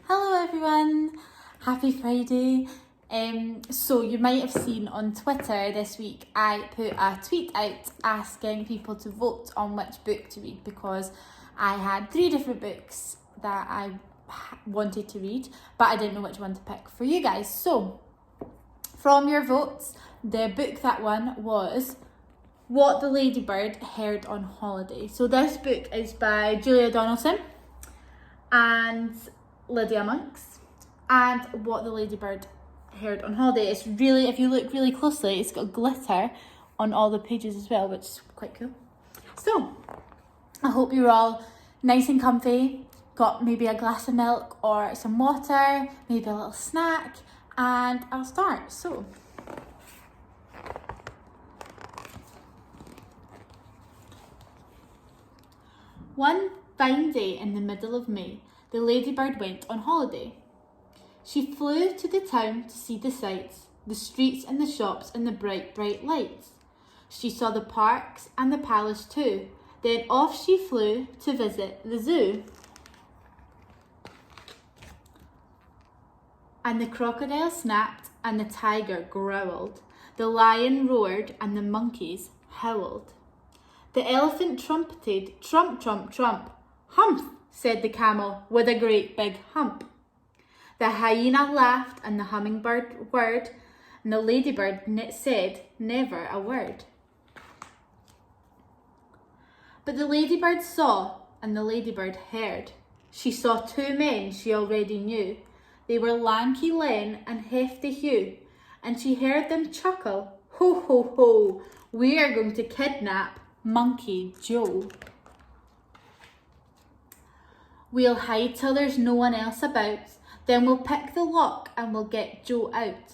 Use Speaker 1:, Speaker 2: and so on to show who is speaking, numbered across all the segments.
Speaker 1: Hello everyone, happy Friday. So you might have seen on Twitter this week I put a tweet out asking people to vote on which book to read because I had 3 different books that I wanted to read but I didn't know which one to pick for you guys. So from your votes, the book that won was What the Ladybird Heard on Holiday. So this book is by Julia Donaldson and Lydia Monks, and What the Ladybird Heard on Holiday. It's really, if you look really closely, it's got glitter on all the pages as well, which is quite cool. So I hope you're all nice and comfy, got maybe a glass of milk or some water, maybe a little snack, and I'll start. So one fine day in the middle of May, the ladybird went on holiday. She flew to the town to see the sights, the streets and the shops and the bright, bright lights. She saw the parks and the palace too. Then off she flew to visit the zoo. And the crocodile snapped and the tiger growled. The lion roared and the monkeys howled. The elephant trumpeted, trump, trump, trump. Humph, said the camel with a great big hump. The hyena laughed and the hummingbird whirred, and the ladybird said never a word. But the ladybird saw and the ladybird heard. She saw 2 men she already knew. They were Lanky Len and Hefty Hugh, and she heard them chuckle, ho, ho, ho, we are going to kidnap Monkey Joe. We'll hide till there's no one else about, then we'll pick the lock and we'll get Joe out.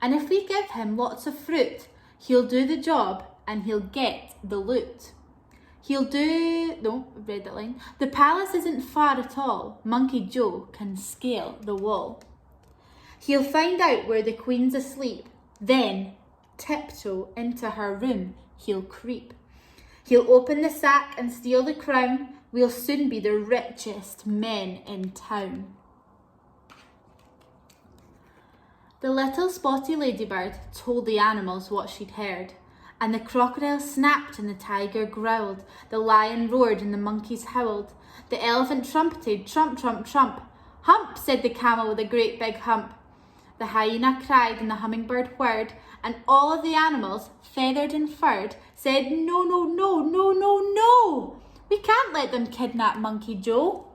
Speaker 1: And if we give him lots of fruit, he'll do the job and he'll get the loot. Read that line. The palace isn't far at all. Monkey Joe can scale the wall. He'll find out where the queen's asleep, then tiptoe into her room he'll creep. He'll open the sack and steal the crown. We'll soon be the richest men in town. The little spotty ladybird told the animals what she'd heard, and the crocodile snapped and the tiger growled, the lion roared and the monkeys howled, the elephant trumpeted, trump, trump, trump. Hump, said the camel with a great big hump. The hyena cried and the hummingbird whirred, and all of the animals, feathered and furred, said, no, no, no, no, no, no. We can't let them kidnap Monkey Joe.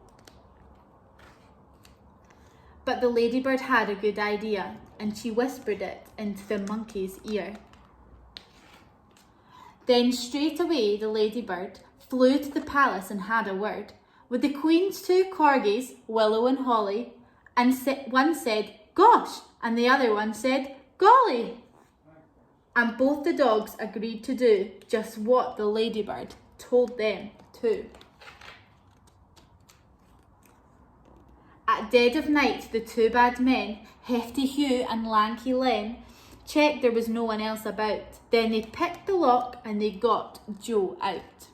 Speaker 1: But the ladybird had a good idea, and she whispered it into the monkey's ear. Then straight away the ladybird flew to the palace and had a word with the queen's 2 corgis, Willow and Holly, and one said, gosh, and the other one said, golly. And both the dogs agreed to do just what the ladybird told them to. At dead of night, the 2 bad men, Hefty Hugh and Lanky Len, checked there was no one else about. Then they picked the lock and they got Joe out.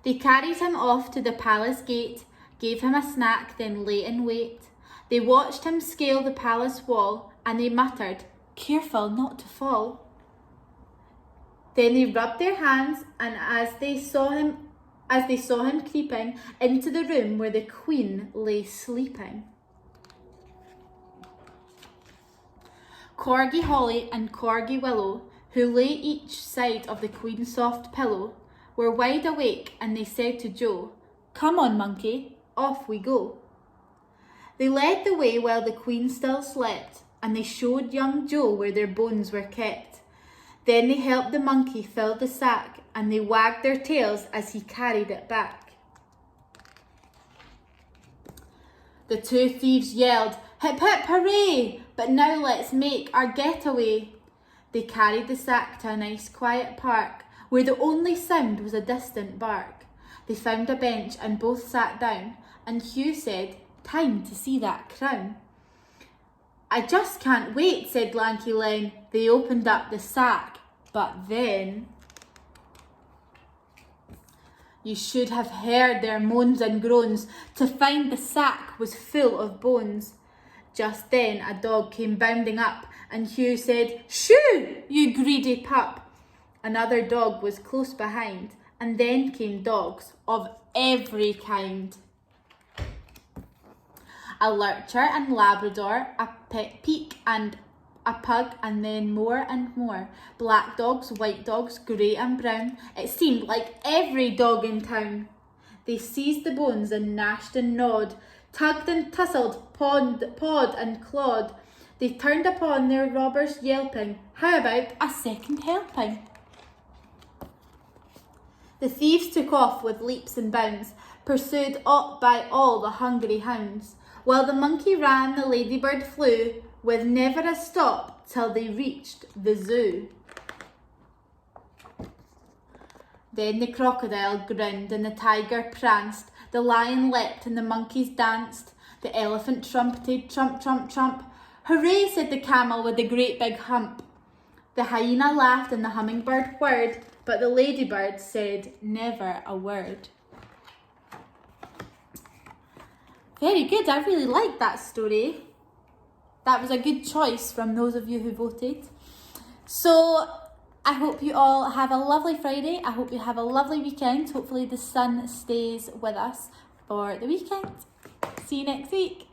Speaker 1: They carried him off to the palace gate, gave him a snack, then lay in wait. They watched him scale the palace wall and they muttered, careful not to fall. Then they rubbed their hands, and as they saw him creeping into the room where the queen lay sleeping. Corgi Holly and Corgi Willow, who lay each side of the queen's soft pillow, were wide awake, and they said to Joe, come on, monkey, off we go. They led the way while the queen still slept, and they showed young Joe where their bones were kept. Then they helped the monkey fill the sack, and they wagged their tails as he carried it back. The 2 thieves yelled, hip hip hooray, but now let's make our getaway. They carried the sack to a nice quiet park, where the only sound was a distant bark. They found a bench and both sat down, and Hugh said, time to see that crown. I just can't wait, said Lanky Len. They opened up the sack, but then You should have heard their moans and groans to find the sack was full of bones. Just then a dog came bounding up, and Hugh said, "Shoo, you greedy pup!" Another dog was close behind, and then came dogs of every kind. A lurcher and Labrador, a peak and a pug, and then more and more. Black dogs, white dogs, grey and brown. It seemed like every dog in town. They seized the bones and gnashed and gnawed, tugged and tussled, pawed and clawed. They turned upon their robbers yelping, "How about a second helping?" The thieves took off with leaps and bounds, pursued by all the hungry hounds. While the monkey ran, the ladybird flew, with never a stop till they reached the zoo. Then the crocodile grinned and the tiger pranced, the lion leapt and the monkeys danced, the elephant trumpeted trump, trump, trump. "Hooray," said the camel with the great big hump. The hyena laughed and the hummingbird whirred, but the ladybird said never a word. Very good, I really liked that story. That was a good choice from those of you who voted. So I hope you all have a lovely Friday. I hope you have a lovely weekend. Hopefully the sun stays with us for the weekend. See you next week.